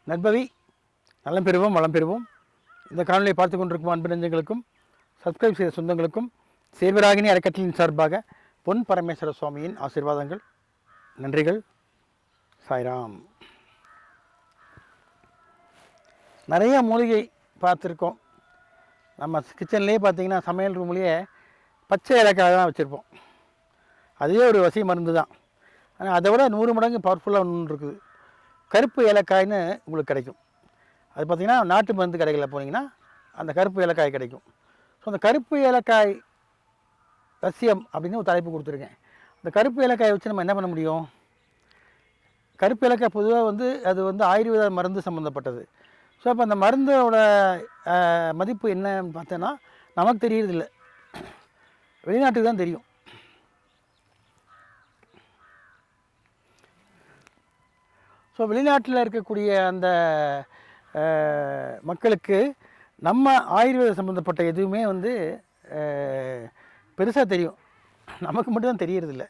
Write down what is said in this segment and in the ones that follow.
நற்பவி நலம் பெறுவோம், வளம் பெறுவோம். இந்த காணொலியை பார்த்து கொண்டிருக்கும் அன்பு நெஞ்சங்களுக்கும் சப்ஸ்கிரைப் செய்த சொந்தங்களுக்கும் சேர்வராகினி அறக்கட்டளையின் சார்பாக பொன் பரமேஸ்வர சுவாமியின் ஆசீர்வாதங்கள், நன்றிகள். சாய்ராம். நிறைய மூலிகை பார்த்துருக்கோம். நம்ம கிச்சன்லேயே பார்த்தீங்கன்னா சமையல் ரூம்லேயே பச்சை ஏலக்காய் தான் வச்சுருப்போம். அதுவே ஒரு வசி மருந்து தான். ஆனால் அதை விட 100 மடங்கு பவர்ஃபுல்லாக ஒன்று இருக்குது. கருப்பு ஏலக்காய்னு உங்களுக்கு கிடைக்கும். அது பார்த்திங்கன்னா நாட்டு மருந்து கடைகளில் போனீங்கன்னா அந்த கருப்பு ஏலக்காய் கிடைக்கும். ஸோ அந்த கருப்பு ஏலக்காய் ரசியம் அப்படின்னு ஒரு தலைப்பு கொடுத்துருக்கேன். அந்த கருப்பு ஏலக்காயை வச்சு நம்ம என்ன பண்ண முடியும்? கருப்பு ஏலக்காய் பொதுவாக அது ஆயுர்வேத மருந்து சம்மந்தப்பட்டது. ஸோ அப்போ அந்த மருந்தோட மதிப்பு என்னன்னு பார்த்தோன்னா நமக்கு தெரியறதில்ல, வெளிநாட்டுக்கு தான் தெரியும். ஸோ வெளிநாட்டில் இருக்கக்கூடிய அந்த மக்களுக்கு நம்ம ஆயுர்வேத சம்மந்தப்பட்ட எதுவுமே பெருசாக தெரியும், நமக்கு மட்டும்தான் தெரியறதில்ல.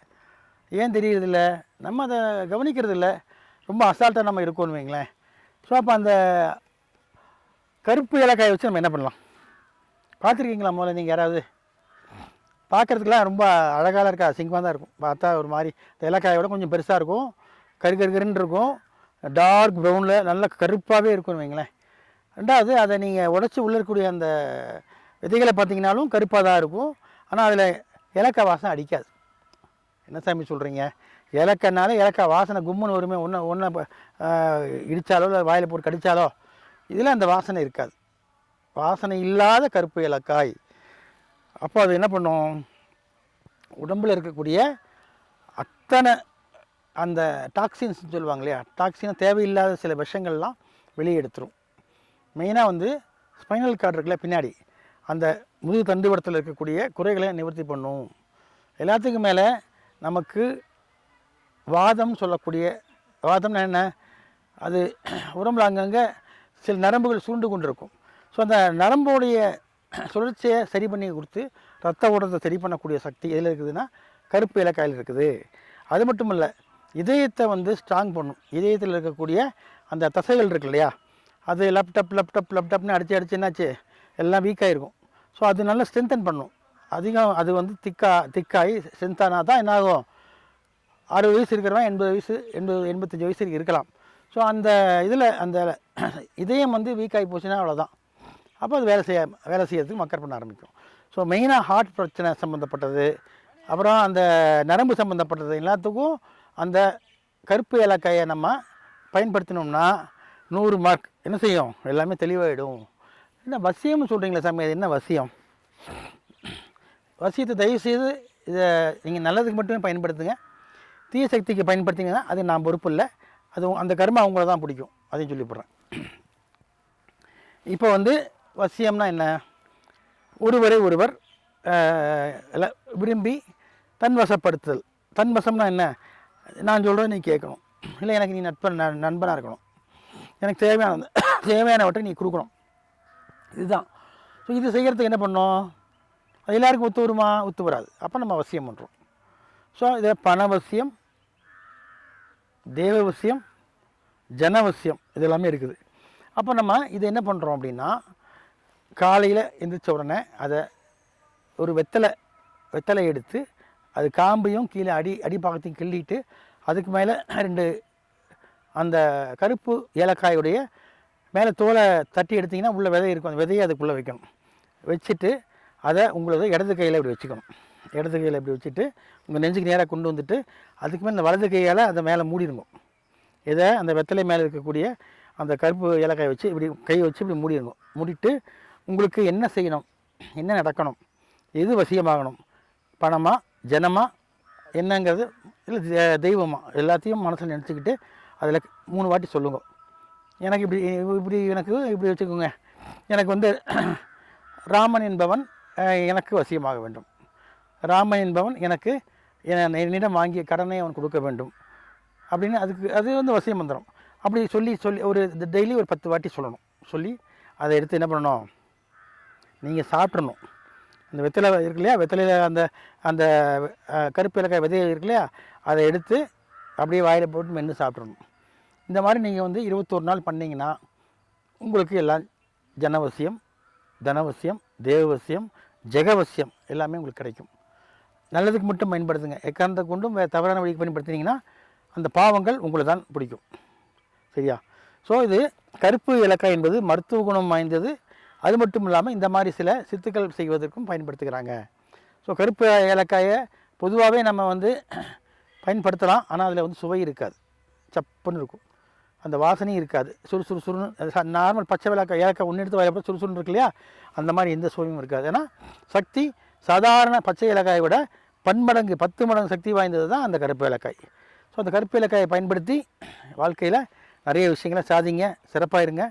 ஏன் தெரியறதில்ல? நம்ம அதை கவனிக்கிறதில்ல, ரொம்ப அசால்ட்டாக நம்ம இருக்கோன்னு வைங்களேன். ஸோ அப்போ அந்த கருப்பு ஏலக்காயை வச்சு நம்ம என்ன பண்ணலாம்? பார்த்துருக்கீங்களா? முதல்ல நீங்கள் யாராவது பார்க்குறதுக்குலாம் ரொம்ப அழகாக இருக்கா, அசிங்கமாக தான் இருக்கும். பார்த்தா ஒரு மாதிரி இந்த ஏலக்காயோட கொஞ்சம் பெருசாக இருக்கும், கருன்னு இருக்கும், டார்க் ப்ரௌனில் நல்ல கருப்பாகவே இருக்கும்னு வைங்களேன். ரெண்டாவது அதை நீங்கள் உடச்சி உள்ளே இருக்கக்கூடிய அந்த விதைகளை பார்த்தீங்கன்னாலும் கருப்பாக தான் இருக்கும். ஆனால் அதில் ஏலக்காய் வாசனை அடிக்காது. என்ன சாமி சொல்கிறீங்க? ஏலக்காய்னால ஏலக்காய் வாசனை கும்முன்னு வருமே, ஒன்று இடித்தாலோ இல்லை வாயில் போட்டு கடித்தாலோ, இதில் அந்த வாசனை இருக்காது. வாசனை இல்லாத கருப்பு ஏலக்காய். அப்போ அது என்ன பண்ணும்? உடம்பில் இருக்கக்கூடிய அத்தனை அந்த டாக்ஸின்ஸ் சொல்லுவாங்க இல்லையா, டாக்ஸினை தேவையில்லாத சில விஷங்கள்லாம் வெளியே எடுத்துரும். மெயினாக ஸ்பைனல் கார்டு இருக்குல்ல, பின்னாடி அந்த முதுகு தண்டுவடத்தில் இருக்கக்கூடிய குறைகளை நிவர்த்தி பண்ணும். எல்லாத்துக்கும் மேலே நமக்கு வாதம் சொல்லக்கூடிய, வாதம்னா என்ன? அது உடம்புல அங்கங்கே சில நரம்புகள் சூண்டு கொண்டு இருக்கும். ஸோ அந்த நரம்புடைய சுழற்சியை சரி பண்ணி கொடுத்து ரத்த ஓட்டத்தை சரி பண்ணக்கூடிய சக்தி எதில் இருக்குதுன்னா கருப்பு ஏலக்காயில் இருக்குது. அது மட்டும் இல்லை, இதயத்தை ஸ்ட்ராங் பண்ணும். இதயத்தில் இருக்கக்கூடிய அந்த தசைகள் இருக்கு இல்லையா, அது லப்டப்னு அடித்து என்னாச்சு, எல்லாம் வீக்காக இருக்கும். ஸோ அது நல்லா ஸ்ட்ரென்தன் பண்ணும். அதிகம் அது திக்காகி ஸ்ட்ரென்த்தானா தான் என்னாகும், 60 வயசு இருக்கிறவன் 80 வயசு 85 வயசு இருக்கலாம். ஸோ அந்த இதில் அந்த இதயம் வீக்காகி போச்சுன்னா அவ்வளோதான். அப்போ அது வேலை செய்யறதுக்கு மக்கர் பண்ண ஆரம்பிக்கும். ஸோ மெயினாக ஹார்ட் பிரச்சனை சம்மந்தப்பட்டது, அப்புறம் அந்த நரம்பு சம்மந்தப்பட்டது எல்லாத்துக்கும் அந்த கருப்பு ஏலக்காயை நம்ம பயன்படுத்தினோம்னா 100 மார்க். என்ன செய்யும்? எல்லாமே தெளிவாகிடும். என்ன வசியம்னு சொல்கிறீங்களா சாமி? அது என்ன வசியம்? வசியத்தை தயவுசெய்து இதை நீங்கள் நல்லதுக்கு மட்டுமே பயன்படுத்துங்க. தீய சக்திக்கு பயன்படுத்திங்கன்னா அது நான் பொறுப்பு இல்லை. அது அந்த கர்மா அவங்கள தான் பிடிக்கும். அதையும் சொல்லிவிட்றேன். இப்போ வசியம்னா என்ன? ஒருவரை ஒருவர் விரும்பி தன்வசப்படுத்துதல். தன்வசம்னா என்ன? நான் சொல்கிறேன், நீ கேட்கணும். இல்லை, எனக்கு நீ நண்பனாக இருக்கணும், எனக்கு தேவையானவற்றை நீ கொடுக்கணும். இதுதான். ஸோ இது செய்கிறதுக்கு என்ன பண்ணோம்? அது எல்லாருக்கும் ஒத்து வருமா? ஒத்து வராது. அப்போ நம்ம அவசியம் பண்ணுறோம். ஸோ இதில் பணவசியம், தேவவசியம், ஜனவசியம், இது எல்லாமே இருக்குது. அப்போ நம்ம இது என்ன பண்ணுறோம் அப்படின்னா, காலையில் எந்திரிச்ச உடனே அதை ஒரு வெத்தலை எடுத்து அது காம்பையும் கீழே அடிப்பாகத்தையும் கிள்ளிட்டு அதுக்கு மேலே 2 அந்த கருப்பு ஏலக்காயுடைய மேலே தோலை தட்டி எடுத்திங்கன்னா உள்ள விதை இருக்கும். அந்த விதையை அதுக்குள்ளே வைக்கணும். வச்சுட்டு அதை உங்களோட இடது கையில் இப்படி வச்சுக்கணும். இடது கையில் இப்படி வச்சுட்டு உங்கள் நெஞ்சுக்கு நேராக கொண்டு வந்துட்டு அதுக்கு மேலே இந்த வலது கையால் அதை மேலே மூடிடுங்க. இதை அந்த வெத்தலை மேலே இருக்கக்கூடிய அந்த கருப்பு ஏலக்காயை வச்சு இப்படி கை வச்சு இப்படி மூடிடுங்க. மூடிட்டு உங்களுக்கு என்ன செய்யணும், என்ன நடக்கணும், எது வசியமாகணும், பணமா ஜனமா என்னங்கிறது இல்லை தெய்வமா, எல்லாத்தையும் மனசில் நினச்சிக்கிட்டு அதில் 3 வாட்டி சொல்லுங்க. எனக்கு இப்படி வச்சுக்கோங்க. எனக்கு ராமன் என்பவன் எனக்கு வசியமாக வேண்டும், ராமன் என்பவன் எனக்கு என்னிடம் வாங்கிய கடனை அவன் கொடுக்க வேண்டும் அப்படின்னு அது வசிய மந்திரம். அப்படி சொல்லி ஒரு டெய்லி ஒரு 10 வாட்டி சொல்லணும். சொல்லி அதை எடுத்து என்ன பண்ணணும், நீங்கள் சாப்பிட்றணும். அந்த வெத்தலை இருக்கு இல்லையா, வெத்தலையில் அந்த அந்த கருப்பு ஏலக்காய் விதை இருக்கு இல்லையா, அதை எடுத்து அப்படியே வாயில் போட்டு மென்று சாப்பிட்றணும். இந்த மாதிரி நீங்கள் வந்து 21 நாள் பண்ணிங்கன்னா உங்களுக்கு எல்லாம் ஜனவசியம், தனவசியம், தேவவசியம், ஜெகவசியம் எல்லாமே உங்களுக்கு கிடைக்கும். நல்லதுக்கு மட்டும் பயன்படுத்துங்க. எக்காரணத்தை கொண்டும் வேறு தவறான வழிக்கு பயன்படுத்தினீங்கன்னா அந்த பாவங்கள் உங்களை தான் பிடிக்கும். சரியா? ஸோ இது கருப்பு ஏலக்காய் என்பது மருத்துவ குணம் வாய்ந்தது. அது மட்டும் இல்லாமல் இந்த மாதிரி சில சித்துக்கள் செய்வதற்கும் பயன்படுத்துகிறாங்க. ஸோ கருப்பு ஏலக்காயை பொதுவாகவே நம்ம வந்து பயன்படுத்தலாம். ஆனால் அதில் வந்து சுவை இருக்காது, சப்புன்னு இருக்கும், அந்த வாசனையும் இருக்காது, சுறுசுறுன்னு. நார்மல் பச்சை ஏலக்காய் ஒன்று எடுத்து வாயிலப்போ சுறுசுறுன்னு இருக்கு இல்லையா, அந்த மாதிரி எந்த சுவையும் இருக்காது. ஏன்னா சக்தி சாதாரண பச்சை ஏலக்காயை விட 10 மடங்கு சக்தி வாய்ந்தது தான் அந்த கருப்பு ஏலக்காய். ஸோ அந்த கருப்பு ஏலக்காயை பயன்படுத்தி வாழ்க்கையில் நிறைய விஷயங்களை சாதிங்க, சிறப்பாக இருங்க.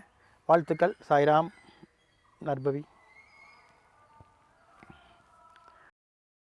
வாழ்த்துக்கள். சாய்ராம். நற்பவி.